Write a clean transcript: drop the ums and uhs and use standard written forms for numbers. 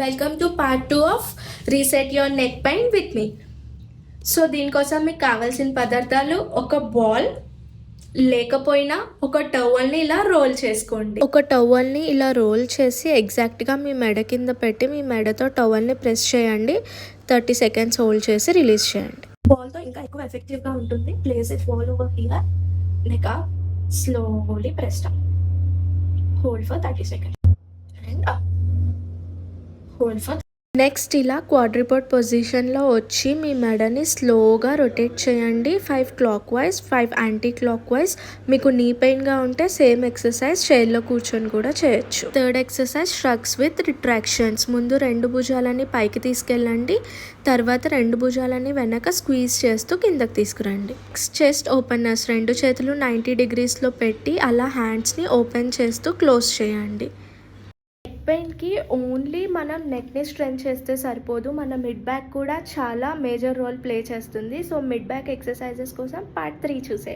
Welcome to part 2 of reset your neck pain with me. So దీనికోసం మీకు కావాల్సిన పదార్థాలు ఒక బాల్, లేకపోయినా ఒక టవల్ని ఇలా రోల్ చేసుకోండి. ఒక టవల్ని ఇలా రోల్ చేసి ఎగ్జాక్ట్గా మీ మెడ కింద పెట్టి మీ మెడతో టవల్ని ప్రెస్ చేయండి. 30 సెకండ్స్ హోల్డ్ చేసి రిలీజ్ చేయండి. బాల్తో ఇంకా ఎక్కువ ఎఫెక్టివ్గా ఉంటుంది. Place it ball over here, neck slowly press down, hold for 30 seconds and up, hold for. Next ఇలా క్వాడ్రిపోడ్ పొజిషన్లో వచ్చి మీ మెడని స్లోగా రొటేట్ చేయండి. 5 clock wise, 5 anti clock wise. మీకు నీ పెయిన్గా ఉంటే సేమ్ ఎక్సర్సైజ్ చైర్లో కూర్చొని కూడా చేయొచ్చు. Third exercise shrugs with retractions. ముందు 2 భుజాలని పైకి తీసుకెళ్ళండి, తర్వాత 2 భుజాలని వెనక స్క్వీజ్ చేస్తూ కిందకి తీసుకురండి. Chest openers. 2 చేతులు 90 డిగ్రీస్లో పెట్టి అలా హ్యాండ్స్ని ఓపెన్ చేస్తూ క్లోజ్ చేయండి. పెయిన్కి ఓన్లీ మనం నెక్ని స్ట్రెంచ్ చేస్తే సరిపోదు, మన మిడ్ బ్యాక్ కూడా చాలా మేజర్ రోల్ ప్లే చేస్తుంది. సో మిడ్ బ్యాక్ ఎక్సర్సైజెస్ కోసం పార్ట్ 3 చూసే.